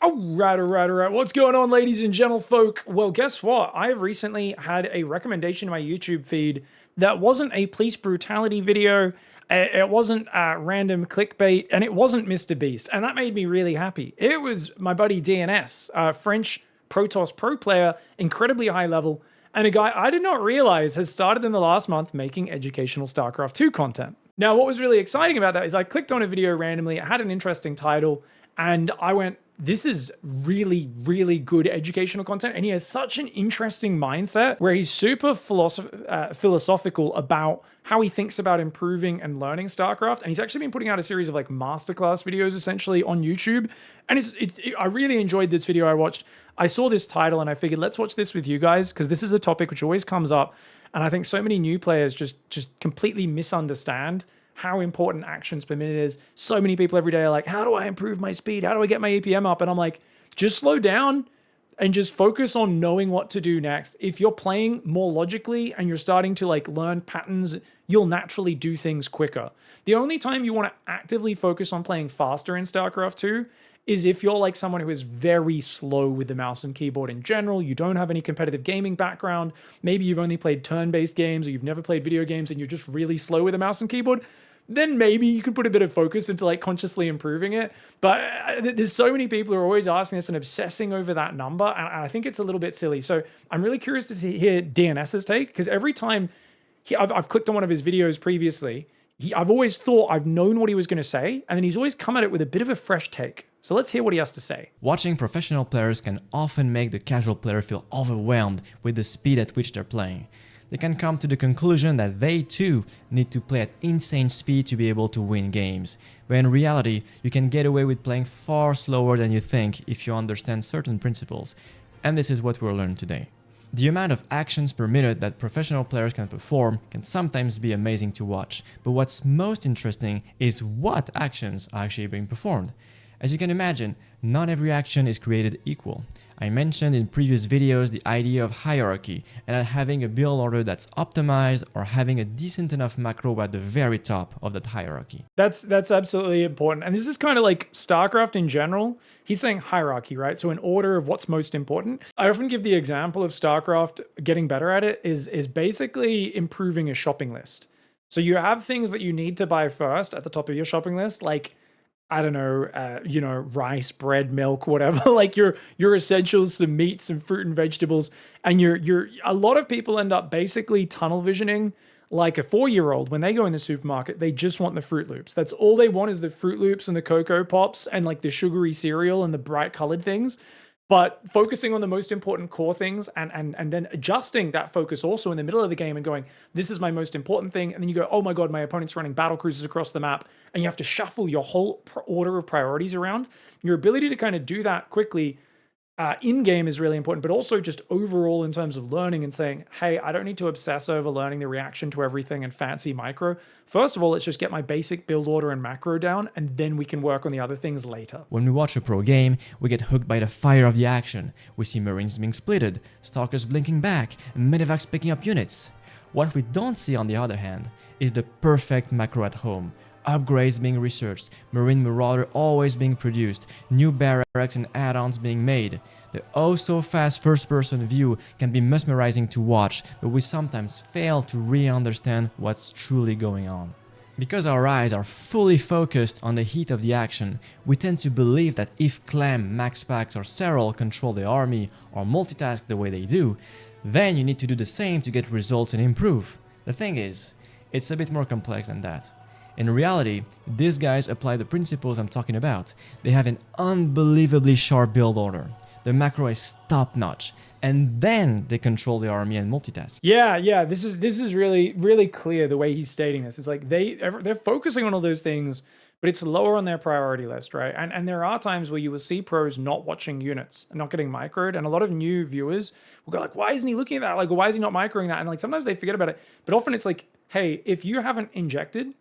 All right. What's going on, ladies and gentlefolk? Well, guess what? I have recently had a recommendation in my YouTube feed that wasn't a police brutality video, it wasn't random clickbait, and it wasn't Mr. Beast, and that made me really happy. It was my buddy DnS, French Protoss pro player, incredibly high level, and a guy I did not realize has started in the last month making educational StarCraft 2 content. Now, what was really exciting about that is I clicked on a video randomly, it had an interesting title, and I went, this is really, really good educational content. And he has such an interesting mindset where he's super philosophical about how he thinks about improving and learning StarCraft. And he's actually been putting out a series of like masterclass videos essentially on YouTube. And I really enjoyed this video I watched. I saw this title and I figured, let's watch this with you guys, because this is a topic which always comes up. And I think so many new players just completely misunderstand how important actions per minute is. So many people every day are like, how do I improve my speed? How do I get my APM up? And I'm like, just slow down and just focus on knowing what to do next. If you're playing more logically and you're starting to like learn patterns, you'll naturally do things quicker. The only time you want to actively focus on playing faster in StarCraft 2 is if you're like someone who is very slow with the mouse and keyboard in general, you don't have any competitive gaming background, maybe you've only played turn-based games or you've never played video games and you're just really slow with the mouse and keyboard, then maybe you could put a bit of focus into like consciously improving it. But there's so many people who are always asking this and obsessing over that number, and I think it's a little bit silly. So I'm really curious to hear DNS's take, because every time I've clicked on one of his videos previously, I've always thought I've known what he was going to say, and then he's always come at it with a bit of a fresh take. So let's hear what he has to say. Watching professional players can often make the casual player feel overwhelmed with the speed at which they're playing. They can come to the conclusion that they too need to play at insane speed to be able to win games. But in reality, you can get away with playing far slower than you think if you understand certain principles. And this is what we'll learn today. The amount of actions per minute that professional players can perform can sometimes be amazing to watch, but what's most interesting is what actions are actually being performed. As you can imagine, not every action is created equal. I mentioned in previous videos the idea of hierarchy and that having a build order that's optimized or having a decent enough macro at the very top of that hierarchy. That's absolutely important. And this is kind of like StarCraft in general. He's saying hierarchy, right? So an order of what's most important. I often give the example of StarCraft getting better at it is basically improving a shopping list. So you have things that you need to buy first at the top of your shopping list, like I don't know, rice, bread, milk, whatever, like your essentials, some meat, some fruit and vegetables. And a lot of people end up basically tunnel visioning like a 4-year-old. When they go in the supermarket, they just want the Fruit Loops. That's all they want, is the Fruit Loops and the Cocoa Pops and like the sugary cereal and the bright colored things. But focusing on the most important core things and then adjusting that focus also in the middle of the game and going, this is my most important thing. And then you go, oh my God, my opponent's running battle cruisers across the map. And you have to shuffle your whole order of priorities around. Your ability to kind of do that quickly in-game is really important, but also just overall in terms of learning and saying, hey, I don't need to obsess over learning the reaction to everything and fancy micro. First of all, let's just get my basic build order and macro down, and then we can work on the other things later. When we watch a pro game, we get hooked by the fire of the action. We see Marines being splitted, Stalkers blinking back, and Medivacs picking up units. What we don't see, on the other hand, is the perfect macro at home. Upgrades being researched, Marine Marauder always being produced, new barracks and add-ons being made. The oh-so-fast first-person view can be mesmerizing to watch, but we sometimes fail to really understand what's truly going on. Because our eyes are fully focused on the heat of the action, we tend to believe that if Clem, MaxPax or Serral control the army or multitask the way they do, then you need to do the same to get results and improve. The thing is, it's a bit more complex than that. In reality, these guys apply the principles I'm talking about. They have an unbelievably sharp build order. The macro is top-notch, and then they control the army and multitask. Yeah. This is really, really clear the way he's stating this. It's like they're focusing on all those things, but it's lower on their priority list, right? And there are times where you will see pros not watching units and not getting microed, and a lot of new viewers will go like, why isn't he looking at that? Like, why is he not microing that? And like sometimes they forget about it, but often it's like, hey, if you haven't injected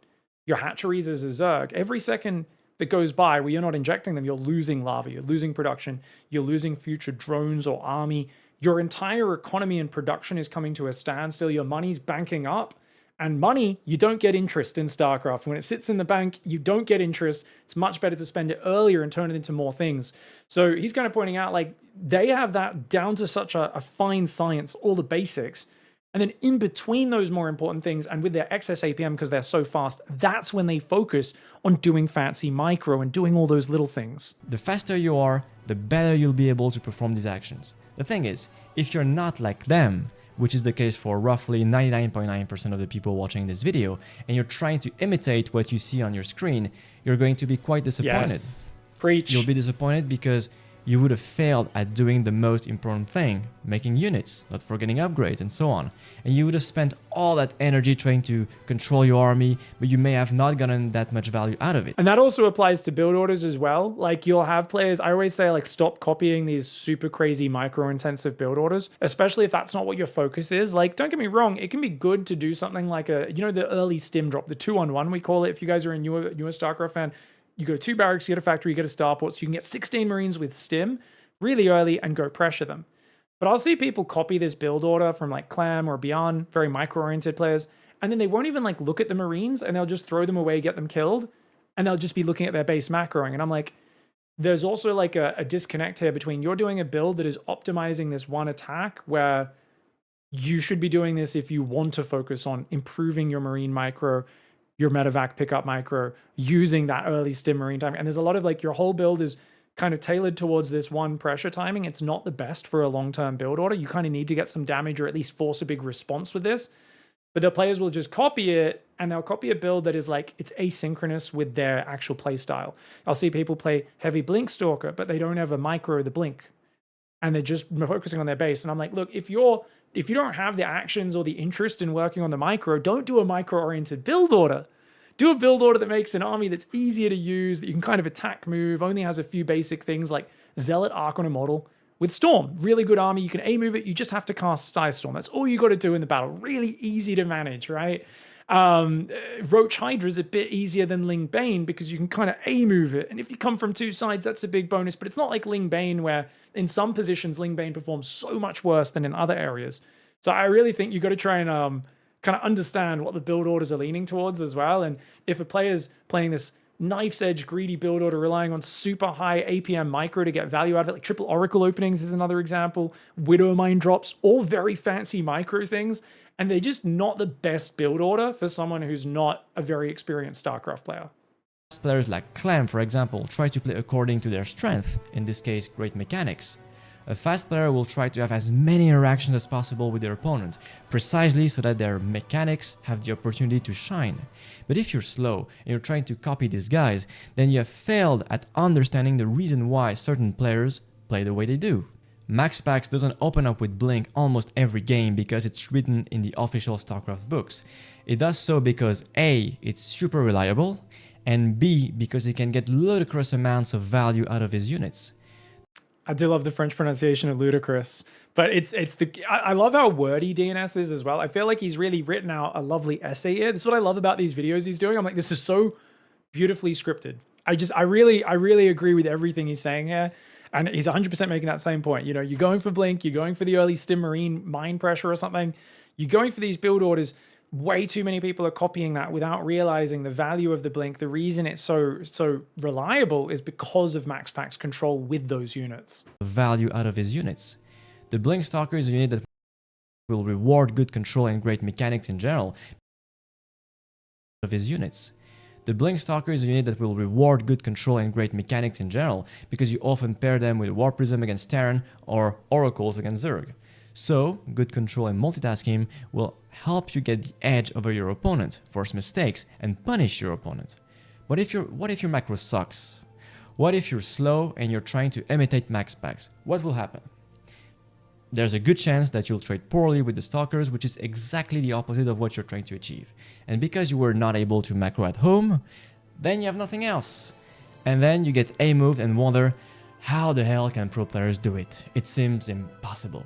your hatcheries as a Zerg, every second that goes by where you're not injecting them, you're losing lava, you're losing production, you're losing future drones or army. Your entire economy and production is coming to a standstill. Your money's banking up, And money, you don't get interest in StarCraft. When it sits in the bank, you don't get interest. It's much better to spend it earlier and turn it into more things. So he's kind of pointing out, like, they have that down to such a fine science, all the basics. And then in between those more important things and with their excess APM, because they're so fast, that's when they focus on doing fancy micro and doing all those little things. The faster you are, the better you'll be able to perform these actions. The thing is, if you're not like them, which is the case for roughly 99.9% of the people watching this video, and you're trying to imitate what you see on your screen, you're going to be quite disappointed. Yes. Preach. You'll be disappointed because you would have failed at doing the most important thing, making units, not forgetting upgrades and so on. And you would have spent all that energy trying to control your army, but you may have not gotten that much value out of it. And that also applies to build orders as well. Like, you'll have players, I always say, like, stop copying these super crazy micro-intensive build orders, especially if that's not what your focus is. Like, don't get me wrong, it can be good to do something like the early stim drop, the 2-on-1 we call it. If you guys are a newer StarCraft fan, you go 2 barracks, you get a factory, you get a starport, so you can get 16 Marines with stim really early and go pressure them. But I'll see people copy this build order from like Clam or Beyond, very micro-oriented players, and then they won't even like look at the Marines, and they'll just throw them away, get them killed, and they'll just be looking at their base macroing. And I'm like, there's also like a disconnect here between you're doing a build that is optimizing this one attack, where you should be doing this if you want to focus on improving your Marine micro, your medevac pickup micro, using that early stim Marine timing. And there's a lot of like, your whole build is kind of tailored towards this one pressure timing. It's not the best for a long-term build order. You kind of need to get some damage or at least force a big response with this. But the players will just copy it, and they'll copy a build that is like, it's asynchronous with their actual play style. I'll see people play heavy Blink Stalker, but they don't have a micro the Blink, and they're just focusing on their base. And I'm like, look, if you don't have the actions or the interest in working on the micro, don't do a micro-oriented build order. Do a build order that makes an army that's easier to use, that you can kind of attack move, only has a few basic things like Zealot Arc on a model with Storm. Really good army. You can A move it. You just have to cast Storm. That's all you got to do in the battle. Really easy to manage, right? Roach Hydra is a bit easier than Ling Bane because you can kind of A move it. And if you come from two sides, that's a big bonus. But it's not like Ling Bane, where in some positions, Ling Bane performs so much worse than in other areas. So I really think you got to try and kind of understand what the build orders are leaning towards as well. And if a player's playing this knife's edge greedy build order, relying on super high APM micro to get value out of it, like triple Oracle openings is another example, Widow Mine drops, all very fancy micro things, and they're just not the best build order for someone who's not a very experienced StarCraft player. Players like Clam, for example, try to play according to their strength, in this case, great mechanics. A fast player will try to have as many interactions as possible with their opponent, precisely so that their mechanics have the opportunity to shine. But if you're slow and you're trying to copy these guys, then you have failed at understanding the reason why certain players play the way they do. Max Packs doesn't open up with Blink almost every game because it's written in the official StarCraft books. It does so because A, it's super reliable, and B, because it can get ludicrous amounts of value out of his units. I do love the French pronunciation of ludicrous, but I love how wordy DnS is as well. I feel like he's really written out a lovely essay here. This is what I love about these videos he's doing. I'm like, this is so beautifully scripted. I really agree with everything he's saying here. And he's 100% making that same point. You know, you're going for Blink, you're going for the early stim Marine mine pressure or something. You're going for these build orders. Way too many people are copying that without realizing the value of the Blink. The reason it's so reliable is because of Max Pac's control with those units. Value out of his units. The Blink Stalker is a unit that will reward good control and great mechanics in general of his units. The Blink Stalker is a unit that will reward good control and great mechanics in general because you often pair them with War Prism against Terran or Oracles against Zerg. So, good control and multitasking will help you get the edge over your opponent, force mistakes, and punish your opponent. What if your macro sucks? What if you're slow and you're trying to imitate Max Packs? What will happen? There's a good chance that you'll trade poorly with the Stalkers, which is exactly the opposite of what you're trying to achieve. And because you were not able to macro at home, then you have nothing else. And then you get A-moved and wonder, how the hell can pro players do it? It seems impossible.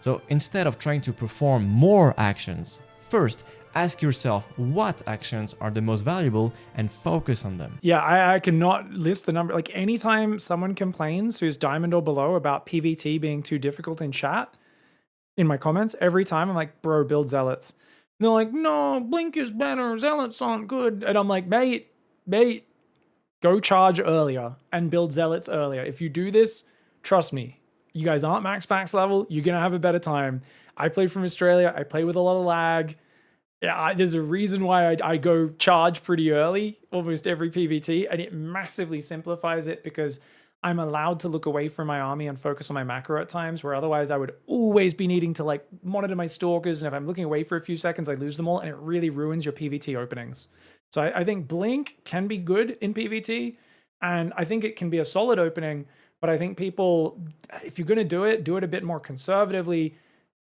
So instead of trying to perform more actions, first ask yourself what actions are the most valuable and focus on them. Yeah, I cannot list the number. Like, anytime someone complains who's diamond or below about PvT being too difficult in chat, in my comments, every time I'm like, bro, build zealots. they're like, no, Blink is better, Zealots aren't good. And I'm like, mate, go charge earlier and build Zealots earlier. If you do this, trust me, you guys aren't max level, you're going to have a better time. I play from Australia, I play with a lot of lag. Yeah, there's a reason why I go charge pretty early, almost every PvT, and it massively simplifies it because I'm allowed to look away from my army and focus on my macro at times, where otherwise I would always be needing to like monitor my stalkers, and if I'm looking away for a few seconds, I lose them all, and it really ruins your PvT openings. So I think Blink can be good in PvT, and I think it can be a solid opening, but I think people, if you're going to do it a bit more conservatively.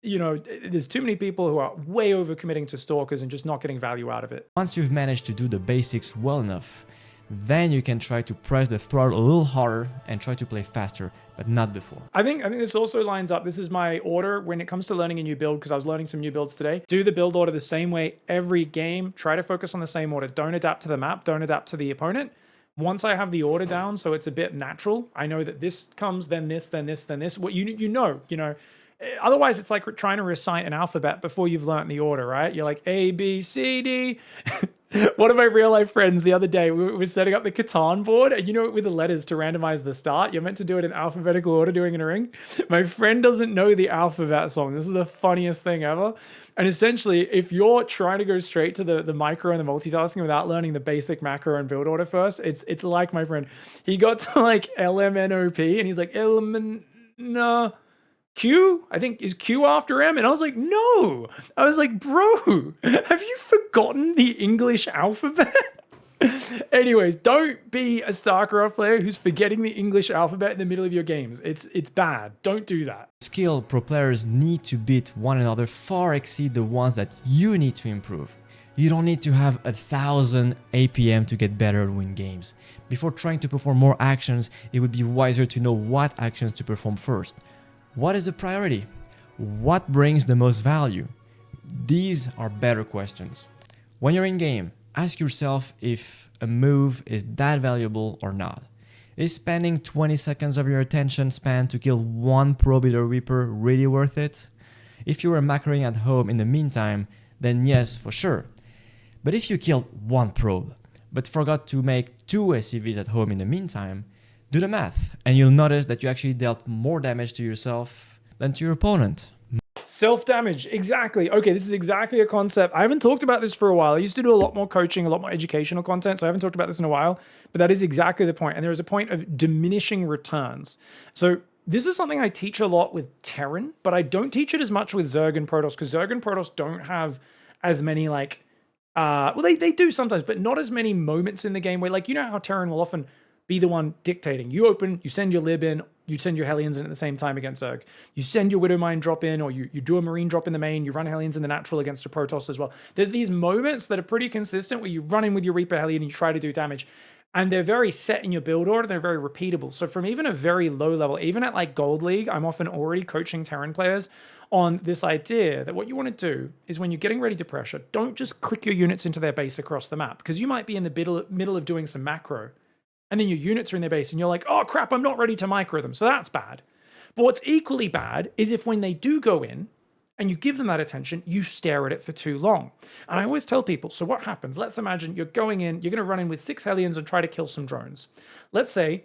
You know, there's too many people who are way overcommitting to stalkers and just not getting value out of it. Once you've managed to do the basics well enough, then you can try to press the throttle a little harder and try to play faster, but not before. I think this also lines up. This is my order when it comes to learning a new build, because I was learning some new builds today. Do the build order the same way every game. Try to focus on the same order. Don't adapt to the map. Don't adapt to the opponent. Once I have the order down, so it's a bit natural, I know that this comes, then this, then this, then this. What you know. Otherwise, it's like trying to recite an alphabet before you've learnt the order, right? You're like A, B, C, D. One of my real life friends the other day, we were setting up the Catan board, and you know, with the letters to randomize the start, you're meant to do it in alphabetical order doing in a ring. My friend doesn't know the alphabet song. This is the funniest thing ever. And essentially, if you're trying to go straight to the micro and the multitasking without learning the basic macro and build order first, it's like my friend. He got to like LMNOP, and he's like, no. Q? I think is Q after M? And I was like, no. I was like, bro, have you forgotten the English alphabet? Anyways, don't be a StarCraft player who's forgetting the English alphabet in the middle of your games. It's bad. Don't do that. Skill pro players need to beat one another far exceed the ones that you need to improve. You don't need to have 1,000 APM to get better and win games. Before trying to perform more actions, it would be wiser to know what actions to perform first. What is the priority? What brings the most value? These are better questions. When you're in game, ask yourself if a move is that valuable or not. Is spending 20 seconds of your attention span to kill one Probeater Reaper really worth it? If you were macroing at home in the meantime, then yes, for sure. But if you killed one probe, but forgot to make 2 SCVs at home in the meantime, do the math, and you'll notice that you actually dealt more damage to yourself than to your opponent. Self-damage, exactly. Okay, this is exactly a concept. I haven't talked about this for a while. I used to do a lot more coaching, a lot more educational content, so I haven't talked about this in a while, but that is exactly the point. And there is a point of diminishing returns. So this is something I teach a lot with Terran, but I don't teach it as much with Zerg and Protoss, because Zerg and Protoss don't have as many well, they do sometimes, but not as many moments in the game where, like, you know how Terran will often be the one dictating. You open, you send your Lib in, you send your Hellions in at the same time against Zerg. You send your Widowmine drop in, or you do a Marine drop in the main, you run Hellions in the natural against a Protoss as well. There's these moments that are pretty consistent where you run in with your Reaper Hellion and you try to do damage. And they're very set in your build order, they're very repeatable. So from even a very low level, even at like Gold League, I'm often already coaching Terran players on this idea that what you want to do is when you're getting ready to pressure, don't just click your units into their base across the map, because you might be in the middle of doing some macro, and then your units are in their base and you're like, oh crap, I'm not ready to micro them. So that's bad. But what's equally bad is if when they do go in and you give them that attention, you stare at it for too long. And I always tell people, so what happens? Let's imagine you're going in, you're going to run in with 6 Hellions and try to kill some drones. Let's say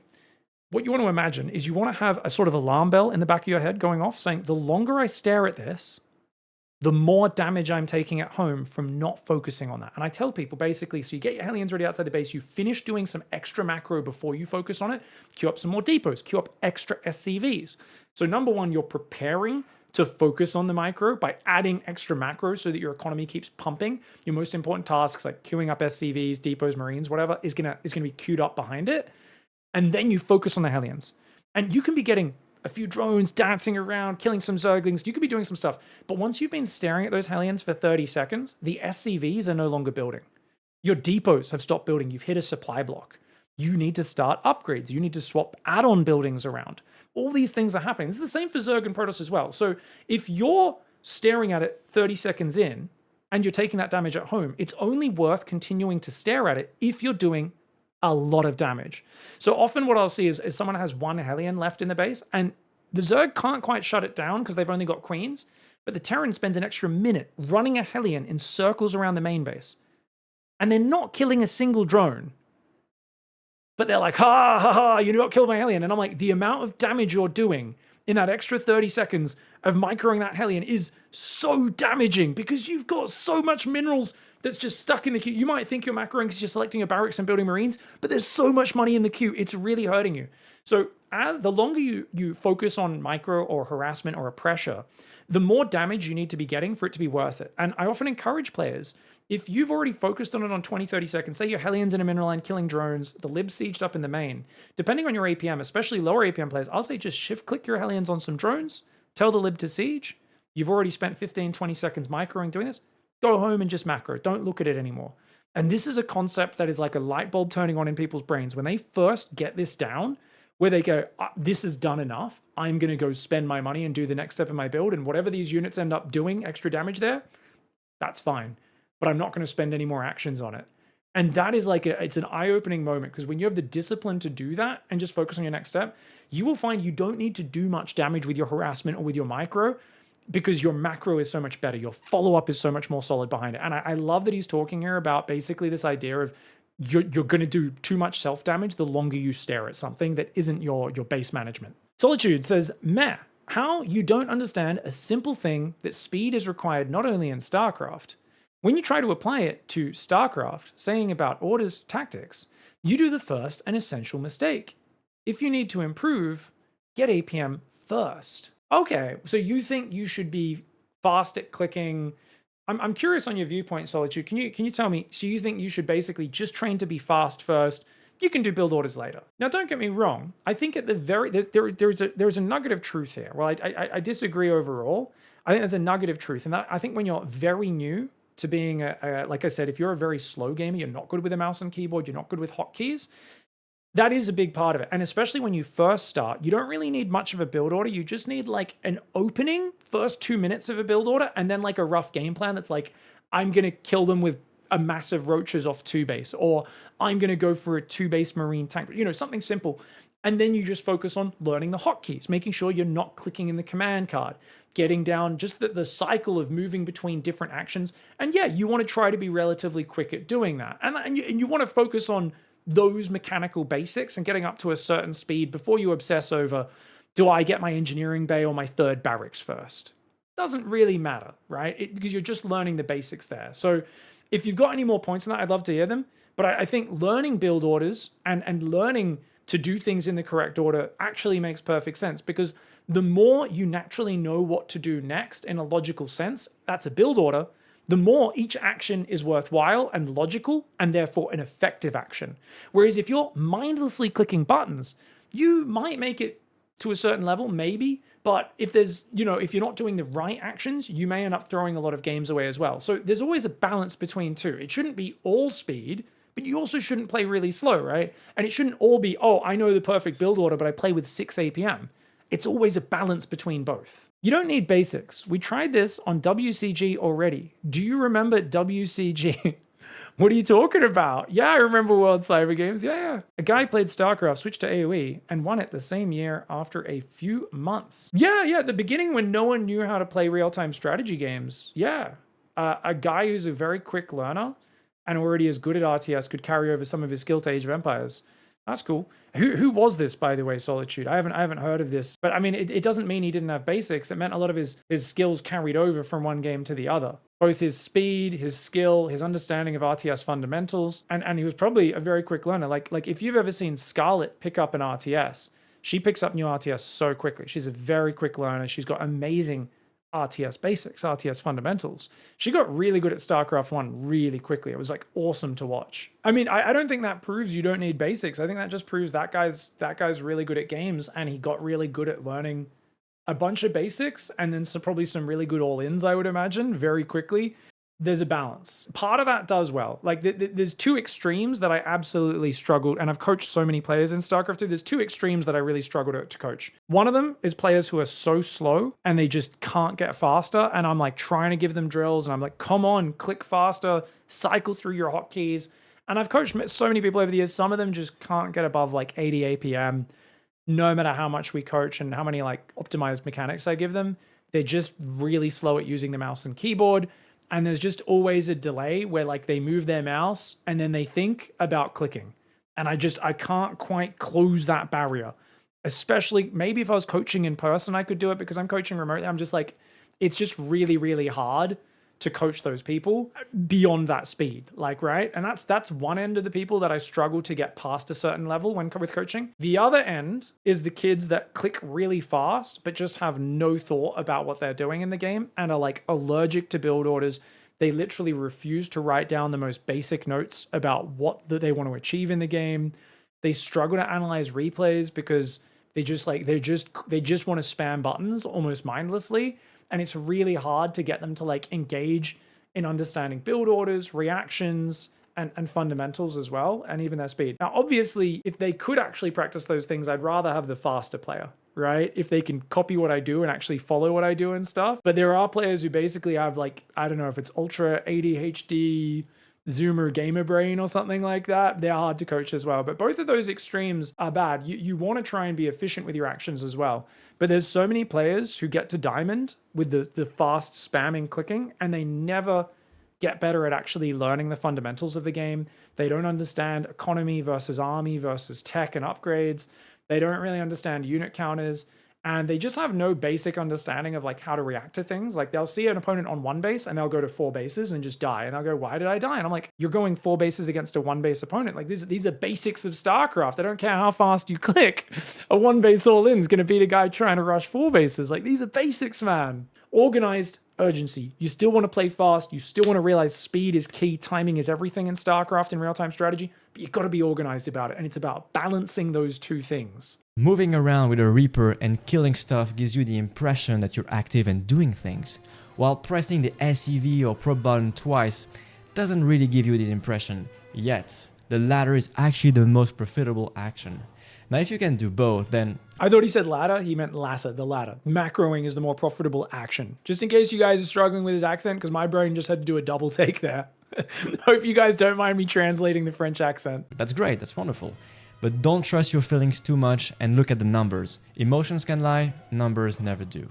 what you want to imagine is you want to have a sort of alarm bell in the back of your head going off saying, the longer I stare at this, the more damage I'm taking at home from not focusing on that. And I tell people basically, so you get your Hellions ready outside the base, you finish doing some extra macro before you focus on it, queue up some more depots, queue up extra SCVs. So number one, you're preparing to focus on the micro by adding extra macros so that your economy keeps pumping. Your most important tasks like queuing up SCVs, depots, Marines, whatever, is gonna be queued up behind it. And then you focus on the Hellions. And you can be getting a few drones dancing around, killing some Zerglings. You could be doing some stuff. But once you've been staring at those Hellions for 30 seconds, the SCVs are no longer building. Your depots have stopped building. You've hit a supply block. You need to start upgrades. You need to swap add-on buildings around. All these things are happening. This is the same for Zerg and Protoss as well. So if you're staring at it 30 seconds in and you're taking that damage at home, it's only worth continuing to stare at it if you're doing a lot of damage. So often what I'll see is someone has 1 Hellion left in the base and the Zerg can't quite shut it down because they've only got queens, but the Terran spends an extra minute running a Hellion in circles around the main base. And they're not killing a single drone. But they're like, ha, ha, ha, you not killed my Hellion. And I'm like, the amount of damage you're doing in that extra 30 seconds of microing that Hellion is so damaging because you've got so much minerals that's just stuck in the queue. You might think you're macroing because you're selecting your barracks and building Marines, but there's so much money in the queue. It's really hurting you. So as the longer you focus on micro or harassment or a pressure, the more damage you need to be getting for it to be worth it. And I often encourage players, if you've already focused on it on 20, 30 seconds, say your Hellions in a mineral line killing drones, the lib's sieged up in the main, depending on your APM, especially lower APM players, I'll say just shift click your Hellions on some drones, tell the lib to siege. You've already spent 15, 20 seconds microing doing this. Go home and just macro. Don't look at it anymore. And this is a concept that is like a light bulb turning on in people's brains. When they first get this down, where they go, this is done enough, I'm going to go spend my money and do the next step in my build. And whatever these units end up doing, extra damage there, that's fine. But I'm not going to spend any more actions on it. And that is like, it's an eye-opening moment because when you have the discipline to do that and just focus on your next step, you will find you don't need to do much damage with your harassment or with your micro because your macro is so much better. Your follow-up is so much more solid behind it. And I love that he's talking here about basically this idea of you're going to do too much self-damage the longer you stare at something that isn't your base management. Solitude says, meh, how you don't understand a simple thing that speed is required not only in StarCraft. When you try to apply it to StarCraft, saying about orders tactics, you do the first and essential mistake. If you need to improve, get APM first. Okay, so you think you should be fast at clicking. I'm curious on your viewpoint, Solitude. Can you tell me, so you think you should basically just train to be fast first? You can do build orders later. Now, don't get me wrong. I think at the very, there's a nugget of truth here. Well, I disagree overall. I think there's a nugget of truth. And that, I think when you're very new to being, like I said, if you're a very slow gamer, you're not good with a mouse and keyboard, you're not good with hotkeys, that is a big part of it. And especially when you first start, you don't really need much of a build order. You just need like an opening, first 2 minutes of a build order, and then like a rough game plan that's like, I'm going to kill them with a massive roaches off 2 base, or I'm going to go for a 2 base marine tank, something simple. And then you just focus on learning the hotkeys, making sure you're not clicking in the command card, getting down just the cycle of moving between different actions. And yeah, you want to try to be relatively quick at doing that. And you want to focus on those mechanical basics and getting up to a certain speed before you obsess over, do I get my engineering bay or my 3rd barracks first? Doesn't really matter, right? Because you're just learning the basics there. So if you've got any more points on that, I'd love to hear them. But I think learning build orders and learning to do things in the correct order actually makes perfect sense, because the more you naturally know what to do next in a logical sense, that's a build order, the more each action is worthwhile and logical and therefore an effective action. Whereas if you're mindlessly clicking buttons, you might make it to a certain level, maybe, but if there's, if you're not doing the right actions, you may end up throwing a lot of games away as well. So there's always a balance between two. It shouldn't be all speed, but you also shouldn't play really slow, right? And it shouldn't all be, oh, I know the perfect build order, but I play with 6 APM. It's always a balance between both. You don't need basics. We tried this on WCG already. Do you remember WCG? What are you talking about? Yeah, I remember World Cyber Games. Yeah. A guy played StarCraft, switched to AoE, and won it the same year after a few months. Yeah, at the beginning when no one knew how to play real-time strategy games. Yeah. A guy who's a very quick learner and already is good at RTS could carry over some of his skill to Age of Empires. That's cool. Who was this, by the way, Solitude? I haven't heard of this. But I mean, it doesn't mean he didn't have basics. It meant a lot of his skills carried over from one game to the other. Both his speed, his skill, his understanding of RTS fundamentals, and he was probably a very quick learner. Like if you've ever seen Scarlet pick up an RTS, she picks up new RTS so quickly. She's a very quick learner. She's got amazing RTS basics, RTS fundamentals. She got really good at StarCraft 1 really quickly. It was like awesome to watch. I mean, I don't think that proves you don't need basics. I think that just proves that guy's really good at games, and he got really good at learning a bunch of basics and then probably some really good all-ins, I would imagine, very quickly. There's a balance. Part of that does well. Like there's 2 extremes that I absolutely struggled, and I've coached so many players in StarCraft 2. There's 2 extremes that I really struggled to coach. One of them is players who are so slow and they just can't get faster, and I'm like trying to give them drills and I'm like, come on, click faster, cycle through your hotkeys. And I've coached so many people over the years. Some of them just can't get above like 80 APM, no matter how much we coach and how many like optimized mechanics I give them. They're just really slow at using the mouse and keyboard. And there's just always a delay where like they move their mouse and then they think about clicking. And I can't quite close that barrier. Especially maybe if I was coaching in person, I could do it because I'm coaching remotely. I'm just like, it's just really, really hard to coach those people beyond that speed, like, right? And that's one end of the people that I struggle to get past a certain level when with coaching. The other end is the kids that click really fast, but just have no thought about what they're doing in the game and are like allergic to build orders. They literally refuse to write down the most basic notes about what they want to achieve in the game. They struggle to analyze replays because they just want to spam buttons almost mindlessly. And it's really hard to get them to like engage in understanding build orders, reactions, and fundamentals as well, and even their speed. Now, obviously, if they could actually practice those things, I'd rather have the faster player, right? If they can copy what I do and actually follow what I do and stuff. But there are players who basically have like, I don't know if it's ultra ADHD, Zoomer gamer brain or something like that. They're hard to coach as well. But both of those extremes are bad. You want to try and be efficient with your actions as well. But there's so many players who get to diamond with the fast spamming clicking, and they never get better at actually learning the fundamentals of the game. They don't understand economy versus army versus tech and upgrades. They don't really understand unit counters. And they just have no basic understanding of like how to react to things. Like they'll see an opponent on one base and they'll go to 4 bases and just die. And they'll go, why did I die? And I'm like, you're going 4 bases against a 1 base opponent. Like these are basics of Starcraft. I don't care how fast you click. A 1 base all in is going to beat a guy trying to rush 4 bases. Like these are basics, man. Organized urgency. You still want to play fast. You still want to realize speed is key. Timing is everything in Starcraft in real-time strategy. But you've got to be organized about it. And it's about balancing those two things. Moving around with a Reaper and killing stuff gives you the impression that you're active and doing things, while pressing the SEV or Pro button twice doesn't really give you the impression, yet the latter is actually the most profitable action. Now if you can do both, then... I thought he said ladder, he meant latter, the ladder. Macroing is the more profitable action. Just in case you guys are struggling with his accent, because my brain just had to do a double take there. Hope you guys don't mind me translating the French accent. That's great, that's wonderful. But don't trust your feelings too much and look at the numbers. Emotions can lie, numbers never do.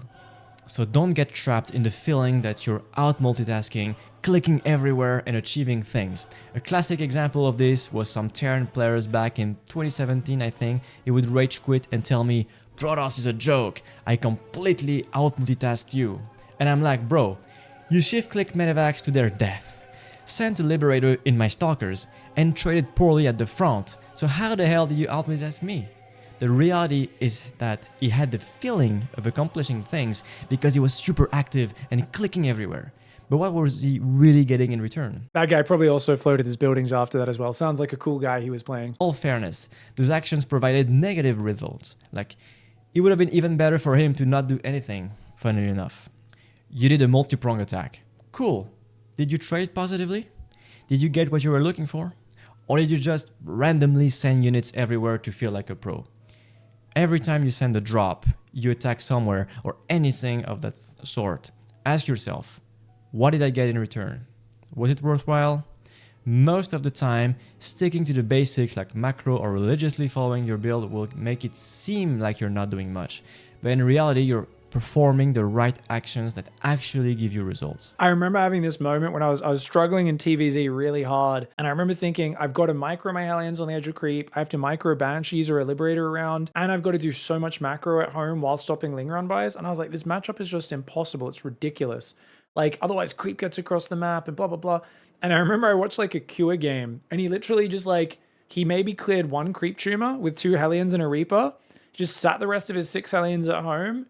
So don't get trapped in the feeling that you're out multitasking, clicking everywhere and achieving things. A classic example of this was some Terran players back in 2017, I think. He would rage quit and tell me, Protoss is a joke, I completely out multitask you. And I'm like, bro, you shift clicked medevacs to their death, sent a Liberator in my Stalkers, and traded poorly at the front. So how the hell did you out multitask me? The reality is that he had the feeling of accomplishing things because he was super active and clicking everywhere. But what was he really getting in return? That guy probably also floated his buildings after that as well. Sounds like a cool guy he was playing. All fairness, those actions provided negative results. Like, it would have been even better for him to not do anything, funnily enough. You did a multi-prong attack. Cool. Did you trade positively? Did you get what you were looking for? Or did you just randomly send units everywhere to feel like a pro? Every time you send a drop, you attack somewhere or anything of that sort, ask yourself, what did I get in return? Was it worthwhile? Most of the time, sticking to the basics like macro or religiously following your build will make it seem like you're not doing much, but in reality, you're performing the right actions that actually give you results. I remember having this moment when I was struggling in TVZ really hard, and I remember thinking, I've got to micro my Hellions on the edge of creep, I have to micro Banshees or a Liberator around, and I've got to do so much macro at home while stopping Ling Run buys, and I was like, this matchup is just impossible, it's ridiculous. Like, otherwise creep gets across the map and blah, blah, blah. And I remember I watched like a Cure game, and he literally just like, he maybe cleared 1 creep tumor with 2 Hellions and a Reaper, just sat the rest of his 6 Hellions at home.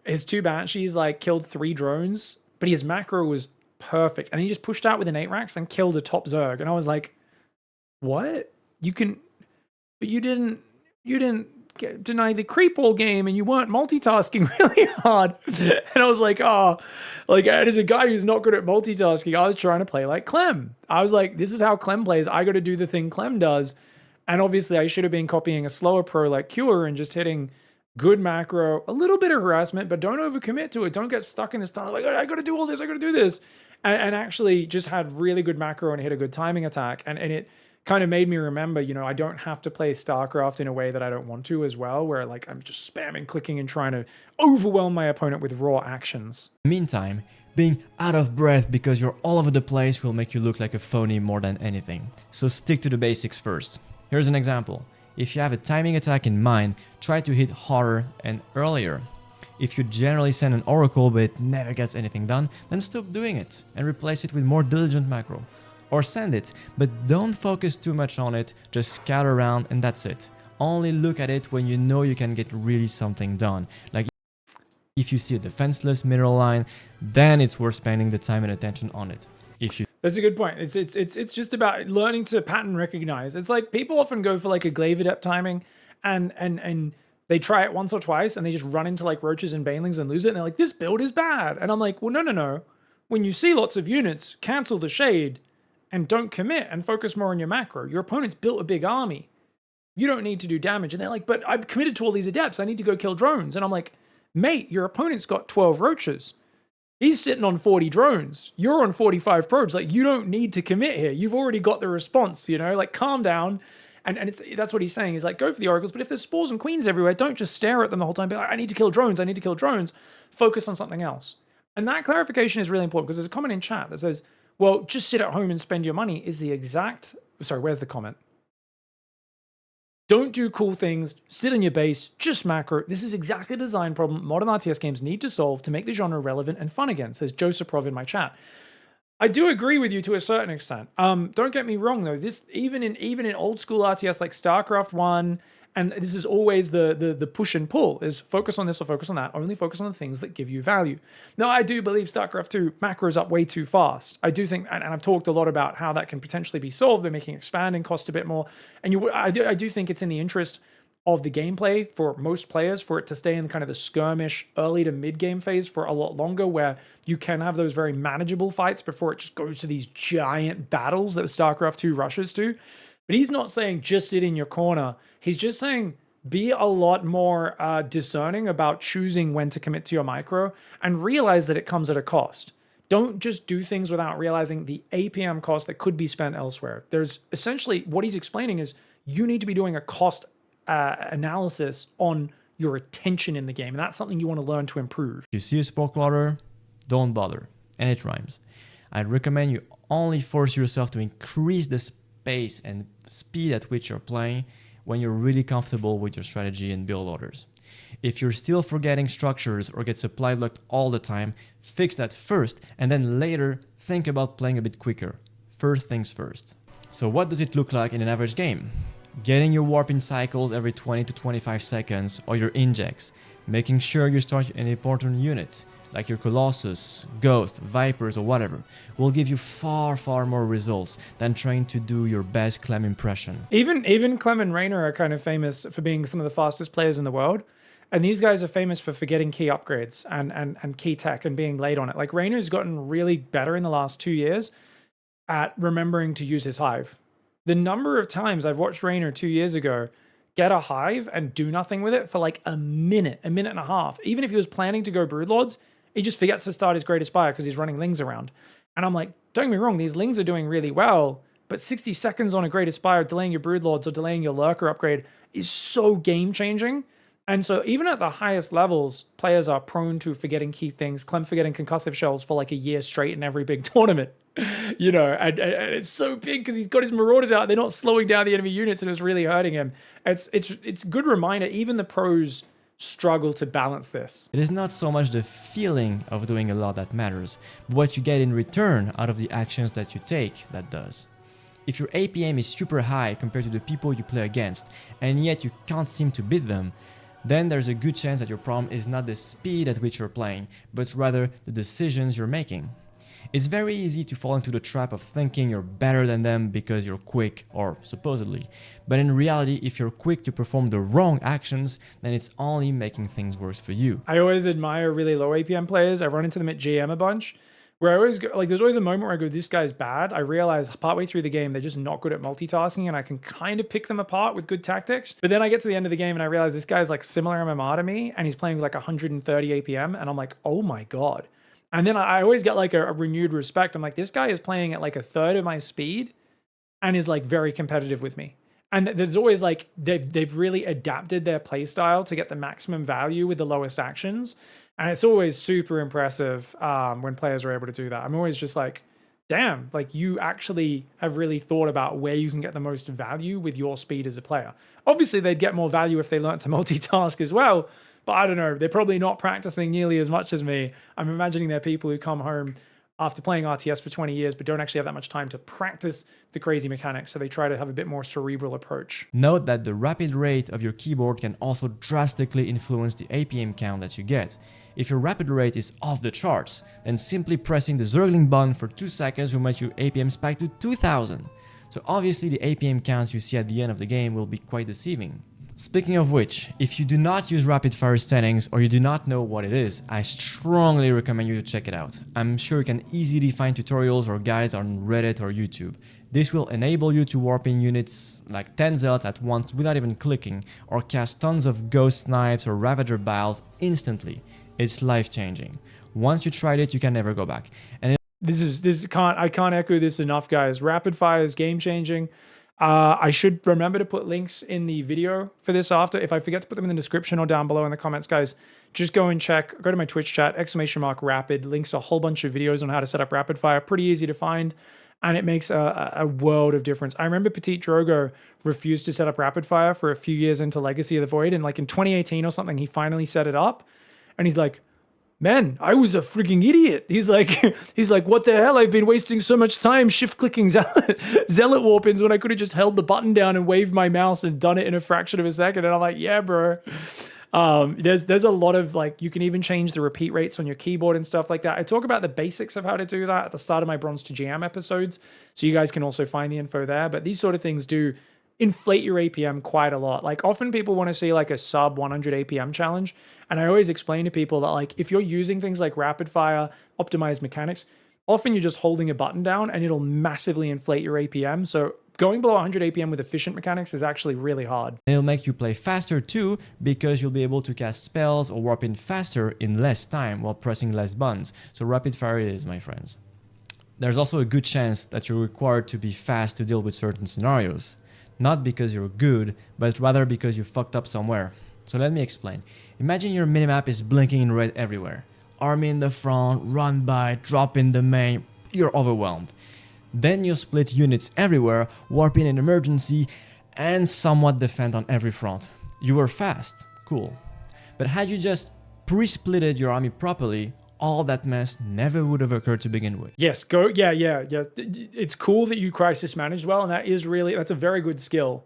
His 2 Banshees like killed 3 drones, but his macro was perfect. And he just pushed out with an 8 racks and killed a top Zerg. And I was like, what? But you didn't deny the creep all game and you weren't multitasking really hard. And I was like, oh, like as a guy who's not good at multitasking, I was trying to play like Clem. I was like, this is how Clem plays. I got to do the thing Clem does. And obviously I should have been copying a slower pro like Cure and just hitting good macro, a little bit of harassment, but don't overcommit to it. Don't get stuck in this tunnel. Like, I got to do all this. I got to do this. And actually just had really good macro and hit a good timing attack. And it kind of made me remember, you know, I don't have to play StarCraft in a way that I don't want to as well, where like I'm just spamming, clicking, and trying to overwhelm my opponent with raw actions. Meantime, being out of breath because you're all over the place will make you look like a phony more than anything. So stick to the basics first. Here's an example. If you have a timing attack in mind, try to hit harder and earlier. If you generally send an oracle but it never gets anything done, then stop doing it and replace it with more diligent macro. Or send it, but don't focus too much on it, just scout around and that's it. Only look at it when you know you can get really something done. Like if you see a defenseless mineral line, then it's worth spending the time and attention on it. That's a good point. It's just about learning to pattern recognize. It's like people often go for like a glaive adept timing and they try it once or twice and they just run into like roaches and banelings and lose it and they're like, this build is bad. And I'm like, well, no. When you see lots of units, cancel the shade and don't commit and focus more on your macro. Your opponent's built a big army. You don't need to do damage. And they're like, but I'm committed to all these adepts. I need to go kill drones. And I'm like, mate, your opponent's got 12 roaches. He's sitting on 40 drones. You're on 45 probes. Like, you don't need to commit here. You've already got the response, you know? Like, calm down. And that's what he's saying. He's like, go for the oracles, but if there's spores and queens everywhere, don't just stare at them the whole time. Be like, I need to kill drones. I need to kill drones. Focus on something else. And that clarification is really important because there's a comment in chat that says, well, just sit at home and spend your money is the exact... Sorry, where's the comment? Don't do cool things, sit in your base, just macro. This is exactly the design problem modern RTS games need to solve to make the genre relevant and fun again, says Joseph Prov in my chat. I do agree with you to a certain extent. Don't get me wrong though, this even in old school RTS like StarCraft 1, and this is always the push and pull, is focus on this or focus on that, only focus on the things that give you value. Now, I do believe StarCraft 2 macros up way too fast. I do think, and I've talked a lot about how that can potentially be solved by making expanding cost a bit more, and I do think it's in the interest of the gameplay for most players for it to stay in kind of the skirmish early to mid game phase for a lot longer, where you can have those very manageable fights before it just goes to these giant battles that StarCraft 2 rushes to. But he's not saying just sit in your corner. He's just saying be a lot more discerning about choosing when to commit to your micro and realize that it comes at a cost. Don't just do things without realizing the APM cost that could be spent elsewhere. There's essentially what he's explaining is you need to be doing a cost analysis on your attention in the game. And that's something you want to learn to improve. If you see a spore clotter, don't bother. And it rhymes. I'd recommend you only force yourself to increase the pace and speed at which you're playing when you're really comfortable with your strategy and build orders. If you're still forgetting structures or get supply blocked all the time, fix that first and then later think about playing a bit quicker. First things first. So what does it look like in an average game? Getting your warp in cycles every 20 to 25 seconds or your injects, making sure you start an important unit like your Colossus, Ghost, Vipers or whatever, will give you far more results than trying to do your best Clem impression. Even Clem and Raynor are kind of famous for being some of the fastest players in the world. And these guys are famous for forgetting key upgrades and key tech and being late on it. Like Raynor's gotten really better in the last 2 years at remembering to use his hive. The number of times I've watched Raynor 2 years ago get a hive and do nothing with it for like a minute and a half. Even if he was planning to go Broodlords, he just forgets to start his Greatest Buyer because he's running Lings around. And I'm like, don't get me wrong, these Lings are doing really well, but 60 seconds on a Greatest Buyer delaying your Broodlords or delaying your Lurker upgrade is so game-changing. And so even at the highest levels, players are prone to forgetting key things. Clem forgetting concussive shells for like a year straight in every big tournament. You know, and it's so big because he's got his Marauders out. They're not slowing down the enemy units and it's really hurting him. It's a good reminder. Even the pros struggle to balance this. It is not so much the feeling of doing a lot that matters, but what you get in return out of the actions that you take that does. If your APM is super high compared to the people you play against, and yet you can't seem to beat them, then there's a good chance that your problem is not the speed at which you're playing, but rather the decisions you're making. It's very easy to fall into the trap of thinking you're better than them because you're quick, or supposedly. But in reality, if you're quick to perform the wrong actions, then it's only making things worse for you. I always admire really low APM players. I run into them at GM a bunch, where I always go, like, there's always a moment where I go, this guy's bad. I realize partway through the game, they're just not good at multitasking, and I can kind of pick them apart with good tactics. But then I get to the end of the game and I realize this guy's like similar MMR to me, and he's playing with like 130 APM, and I'm like, oh my God. And then I always get like a renewed respect. I'm like, this guy is playing at like a third of my speed and is like very competitive with me. And there's always like they've really adapted their play style to get the maximum value with the lowest actions. And it's always super impressive when players are able to do that. I'm always just like, damn, like you actually have really thought about where you can get the most value with your speed as a player. Obviously, they'd get more value if they learned to multitask as well. But I don't know, they're probably not practicing nearly as much as me. I'm imagining they're people who come home after playing RTS for 20 years, but don't actually have that much time to practice the crazy mechanics. So they try to have a bit more cerebral approach. Note that the rapid rate of your keyboard can also drastically influence the APM count that you get. If your rapid rate is off the charts, then simply pressing the Zergling button for 2 seconds will make your APM spike to 2000. So obviously the APM count you see at the end of the game will be quite deceiving. Speaking of which, if you do not use rapid fire settings or you do not know what it is, I strongly recommend you to check it out. I'm sure you can easily find tutorials or guides on Reddit or YouTube. This will enable you to warp in units like 10 zealots at once without even clicking, or cast tons of ghost snipes or ravager biles instantly. It's life-changing. Once you tried it, you can never go back. And I can't echo this enough, guys. Rapid fire is game-changing. I should remember to put links in the video for this after. If I forget to put them in the description or down below in the comments, guys, just go and check. Go to my Twitch chat, !rapid, links a whole bunch of videos on how to set up rapid fire. Pretty easy to find, and it makes a world of difference. I remember Petit Drogo refused to set up rapid fire for a few years into Legacy of the Void, and like in 2018 or something, he finally set it up, and he's like, man, I was a freaking idiot. He's like, what the hell? I've been wasting so much time shift-clicking zealot warp-ins when I could have just held the button down and waved my mouse and done it in a fraction of a second. And I'm like, yeah, bro. There's a lot of like, you can even change the repeat rates on your keyboard and stuff like that. I talk about the basics of how to do that at the start of my Bronze to GM episodes, so you guys can also find the info there. But these sort of things do inflate your APM quite a lot. Like often people want to see like a sub 100 APM challenge. And I always explain to people that like, if you're using things like rapid fire, optimized mechanics, often you're just holding a button down and it'll massively inflate your APM. So going below 100 APM with efficient mechanics is actually really hard. And it'll make you play faster too, because you'll be able to cast spells or warp in faster in less time while pressing less buttons. So rapid fire it is, my friends. There's also a good chance that you're required to be fast to deal with certain scenarios. Not because you're good, but rather because you fucked up somewhere. So let me explain. Imagine your minimap is blinking in red everywhere. Army in the front, run by, drop in the main, you're overwhelmed. Then you split units everywhere, warp in an emergency, and somewhat defend on every front. You were fast, cool. But had you just pre-splitted your army properly, all that mess never would have occurred to begin with. Yes, yeah. It's cool that you crisis managed well, and that's a very good skill.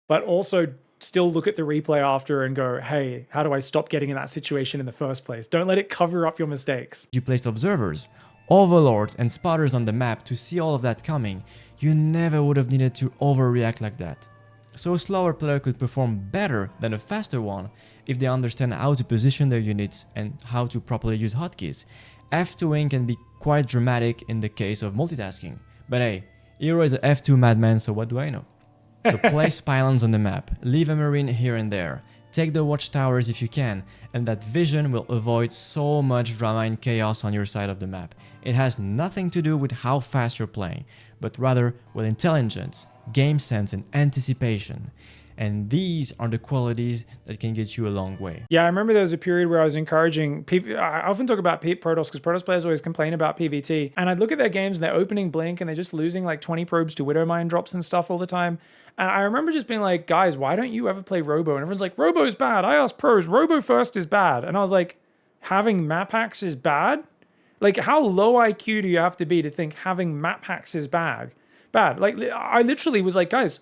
But also still look at the replay after and go, hey, how do I stop getting in that situation in the first place? Don't let it cover up your mistakes. You placed observers, overlords, and spotters on the map to see all of that coming. You never would have needed to overreact like that. So a slower player could perform better than a faster one if they understand how to position their units and how to properly use hotkeys. F2ing can be quite dramatic in the case of multitasking. But hey, Hero is a F2 madman, so what do I know? So place pylons on the map, leave a marine here and there, take the watchtowers if you can, and that vision will avoid so much drama and chaos on your side of the map. It has nothing to do with how fast you're playing, but rather with intelligence, game sense, and anticipation. And these are the qualities that can get you a long way. Yeah, I remember there was a period where I was encouraging I often talk about Protoss because Protoss players always complain about PvT. And I'd look at their games and they're opening Blink and they're just losing like 20 probes to Widow Mine drops and stuff all the time. And I remember just being like, guys, why don't you ever play Robo? And everyone's like, Robo's bad. I asked pros, Robo first is bad. And I was like, having map hacks is bad? Like, how low IQ do you have to be to think having map hacks is bad? Like, I literally was like, guys,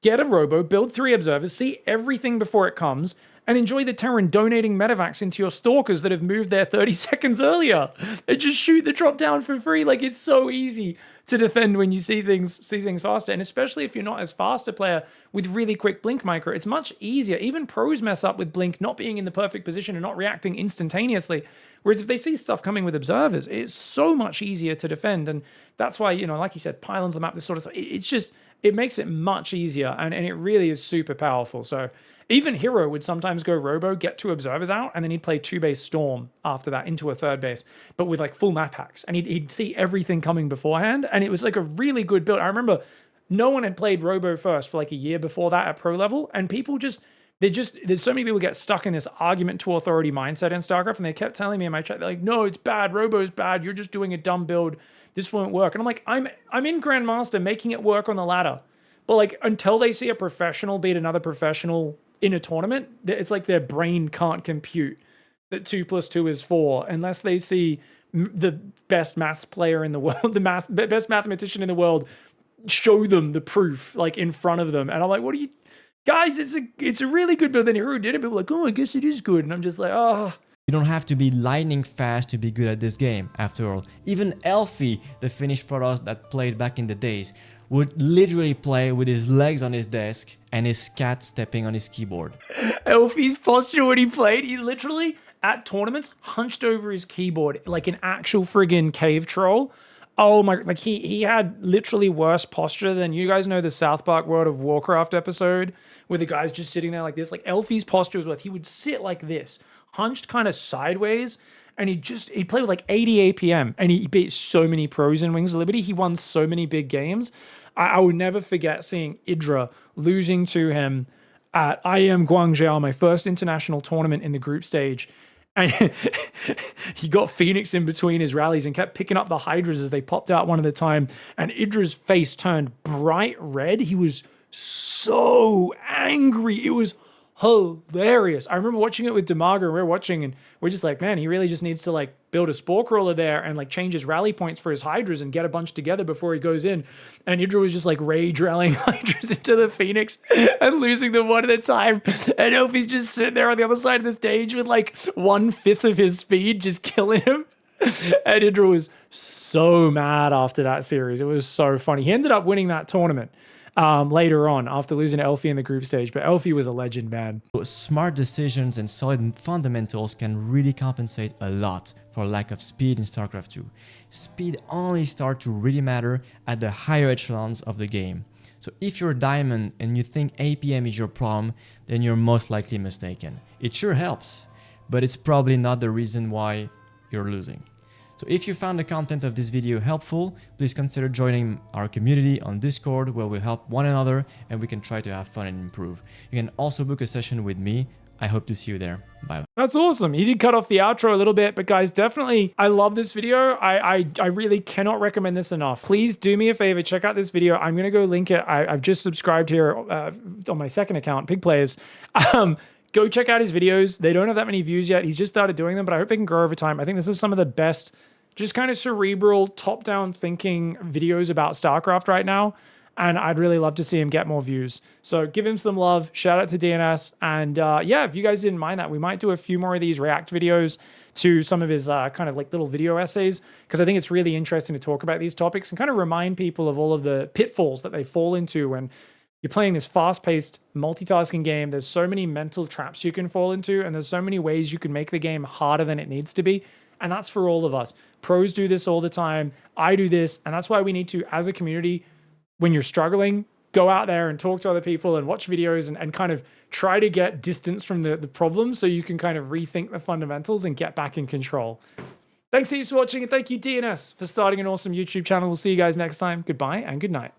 get a Robo, build 3 observers, see everything before it comes, and enjoy the Terran donating medevacs into your stalkers that have moved there 30 seconds earlier. And just shoot the drop down for free. Like, it's so easy to defend when you see things faster. And especially if you're not as fast a player with really quick blink micro, it's much easier. Even pros mess up with blink not being in the perfect position and not reacting instantaneously. Whereas if they see stuff coming with observers, it's so much easier to defend. And that's why, like you said, pylons on the map, this sort of stuff, it makes it much easier, and it really is super powerful. So even Hero would sometimes go Robo, get 2 observers out, and then he'd play 2-base Storm after that into a 3rd base, but with like full map hacks. And he'd see everything coming beforehand, and it was like a really good build. I remember no one had played Robo first for like a year before that at pro level, and people there's so many people get stuck in this argument to authority mindset in StarCraft, and they kept telling me in my chat, they're like, no, it's bad, Robo's bad, you're just doing a dumb build, this won't work. And I'm like, I'm in Grandmaster making it work on the ladder. But like, until they see a professional beat another professional in a tournament, it's like their brain can't compute that 2 + 2 is 4 unless they see the best maths player in the world, the best mathematician in the world, show them the proof like in front of them. And I'm like, what are you guys? It's a really good build. Then who did it? People are like, oh, I guess it is good. And I'm just like, oh. You don't have to be lightning fast to be good at this game, after all. Even Elfie, the Finnish Protoss that played back in the days, would literally play with his legs on his desk and his cat stepping on his keyboard. Elfie's posture when he played, he literally, at tournaments, hunched over his keyboard like an actual friggin' cave troll. Oh my, like he had literally worse posture than, you guys know the South Park World of Warcraft episode where the guy's just sitting there like this. Like Elfie's posture was he would sit like this, hunched kind of sideways, and he'd play with like 80 APM, and he beat so many pros in Wings of Liberty. He won so many big games. I would never forget seeing Idra losing to him at IEM Guangzhou, my first international tournament in the group stage. And he got Phoenix in between his rallies and kept picking up the Hydras as they popped out one at a time. And Idra's face turned bright red. He was so angry. It was hilarious. I remember watching it with Demago, and we were watching, and we're just like, man, he really just needs to like build a spore crawler there and like change his rally points for his Hydras and get a bunch together before he goes in. And Idra was just like rage rallying Hydras into the Phoenix and losing them one at a time. And Elfie's just sitting there on the other side of the stage with like 1/5 of his speed, just killing him. And Idra was so mad after that series. It was so funny. He ended up winning that tournament later on after losing to Elfie in the group stage, but Elfie was a legend, man. Smart decisions and solid fundamentals can really compensate a lot for lack of speed in StarCraft 2. Speed only starts to really matter at the higher echelons of the game. So if you're a diamond and you think APM is your problem, then you're most likely mistaken. It sure helps, but it's probably not the reason why you're losing. So if you found the content of this video helpful, please consider joining our community on Discord, where we'll help one another and we can try to have fun and improve. You can also book a session with me. I hope to see you there. Bye. That's awesome. He did cut off the outro a little bit, but guys, definitely, I love this video. I really cannot recommend this enough. Please do me a favor, check out this video. I'm going to go link it. I've just subscribed here on my second account, Pig Players. Go check out his videos. They don't have that many views yet. He's just started doing them, but I hope they can grow over time. I think this is some of the best, just kind of cerebral, top-down thinking videos about StarCraft right now. And I'd really love to see him get more views. So give him some love. Shout out to DnS. And yeah, if you guys didn't mind that, we might do a few more of these react videos to some of his kind of like little video essays, because I think it's really interesting to talk about these topics and kind of remind people of all of the pitfalls that they fall into when you're playing this fast-paced multitasking game. There's so many mental traps you can fall into, and there's so many ways you can make the game harder than it needs to be. And that's for all of us. Pros do this all the time. I do this. And that's why we need to, as a community, when you're struggling, go out there and talk to other people and watch videos and kind of try to get distance from the problem so you can kind of rethink the fundamentals and get back in control. Thanks heaps for watching, and thank you, DNS, for starting an awesome YouTube channel. We'll see you guys next time. Goodbye and good night.